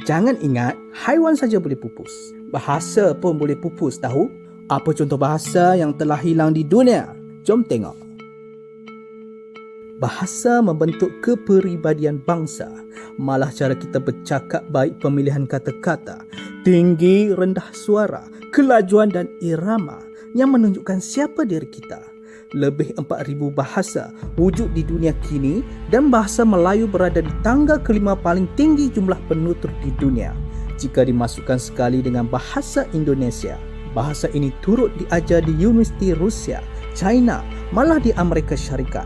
Jangan ingat, haiwan saja boleh pupus. Bahasa pun boleh pupus, tahu? Apa contoh bahasa yang telah hilang di dunia? Jom tengok. Bahasa membentuk kepribadian bangsa. Malah cara kita bercakap, baik pemilihan kata-kata, tinggi, rendah suara, kelajuan dan irama yang menunjukkan siapa diri kita. Lebih 4,000 bahasa wujud di dunia kini dan bahasa Melayu berada di tangga kelima paling tinggi jumlah penutur di dunia. Jika dimasukkan sekali dengan bahasa Indonesia, bahasa ini turut diajar di Universiti Rusia, China, malah di Amerika Syarikat.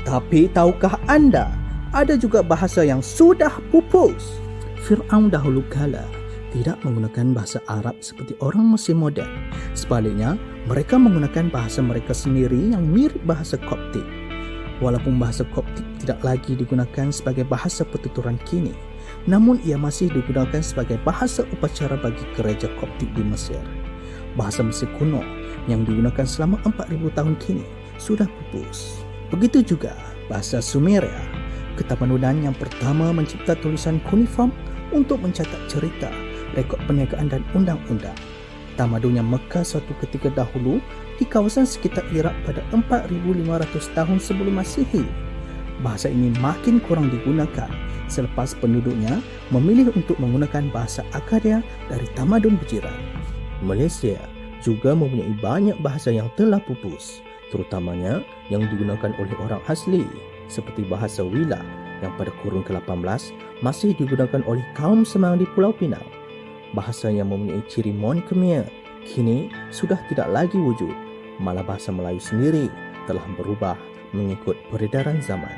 Tapi tahukah anda, ada juga bahasa yang sudah pupus? Fir'aun dahulu kala tidak menggunakan bahasa Arab seperti orang Mesir moden. Sebaliknya, mereka menggunakan bahasa mereka sendiri yang mirip bahasa Koptik. Walaupun bahasa Koptik tidak lagi digunakan sebagai bahasa pertuturan kini, namun ia masih digunakan sebagai bahasa upacara bagi gereja Koptik di Mesir. Bahasa Mesir kuno yang digunakan selama 4,000 tahun kini sudah pupus. Begitu juga bahasa Sumeria, ketapadunan yang pertama mencipta tulisan kuniform untuk mencatat cerita, rekod perniagaan dan undang-undang. Tamadunnya Mekah suatu ketika dahulu di kawasan sekitar Iraq pada 4,500 tahun sebelum Masihi. Bahasa ini makin kurang digunakan selepas penduduknya memilih untuk menggunakan bahasa Akadia dari tamadun berjiran. Malaysia juga mempunyai banyak bahasa yang telah pupus, terutamanya yang digunakan oleh orang asli, seperti bahasa Wila yang pada kurun ke-18 masih digunakan oleh kaum Semang di Pulau Pinang. Bahasa yang mempunyai ciri Mon Khmer kini sudah tidak lagi wujud. Malah bahasa Melayu sendiri telah berubah mengikut peredaran zaman.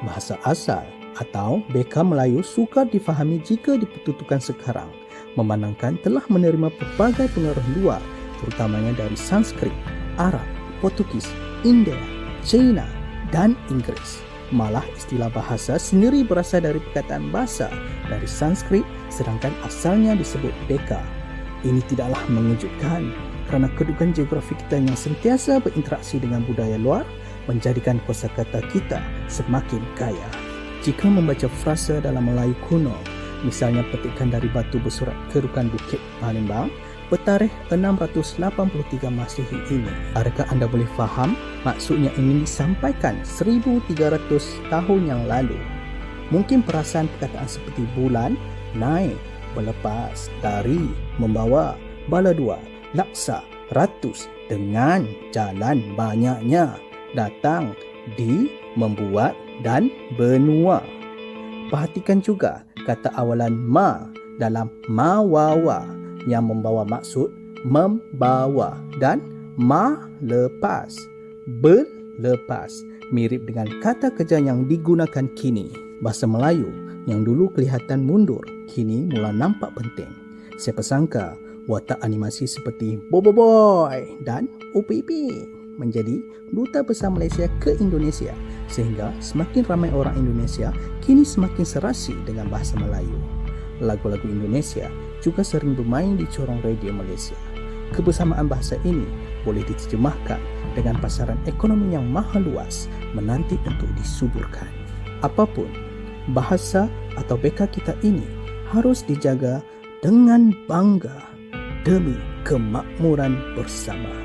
Bahasa asal atau beka Melayu sukar difahami jika dipertuturkan sekarang, memandangkan telah menerima pelbagai pengaruh luar, terutamanya dari Sanskrit, Arab, Portugis, India, China dan Inggeris. Malah istilah bahasa sendiri berasal dari perkataan bahasa dari Sanskrit, sedangkan asalnya disebut beka. Ini tidaklah mengejutkan kerana kedudukan geografi kita yang sentiasa berinteraksi dengan budaya luar menjadikan kosakata kita semakin kaya. Jika membaca frasa dalam Melayu kuno, misalnya petikan dari batu bersurat kedudukan Bukit Palembang bertarikh 683 Masihi ini, adakah anda boleh faham maksudnya ingin disampaikan 1,300 tahun yang lalu? Mungkin perasaan perkataan seperti bulan, naik, berlepas, dari, membawa, bala dua, laksa, ratus, dengan, jalan banyaknya, datang, di, membuat dan benua. Perhatikan juga kata awalan ma dalam mawawa yang membawa maksud membawa dan lepas, berlepas, mirip dengan kata kerja yang digunakan kini. Bahasa Melayu yang dulu kelihatan mundur kini mula nampak penting. Siapa sangka watak animasi seperti Boboiboy dan Upi menjadi duta besar Malaysia ke Indonesia, sehingga semakin ramai orang Indonesia kini semakin serasi dengan bahasa Melayu. Lagu-lagu Indonesia juga sering bermain di corong radio Malaysia. Kebersamaan bahasa ini boleh diterjemahkan dengan pasaran ekonomi yang maha luas menanti untuk disuburkan. Apapun, bahasa atau beka kita ini harus dijaga dengan bangga demi kemakmuran bersama.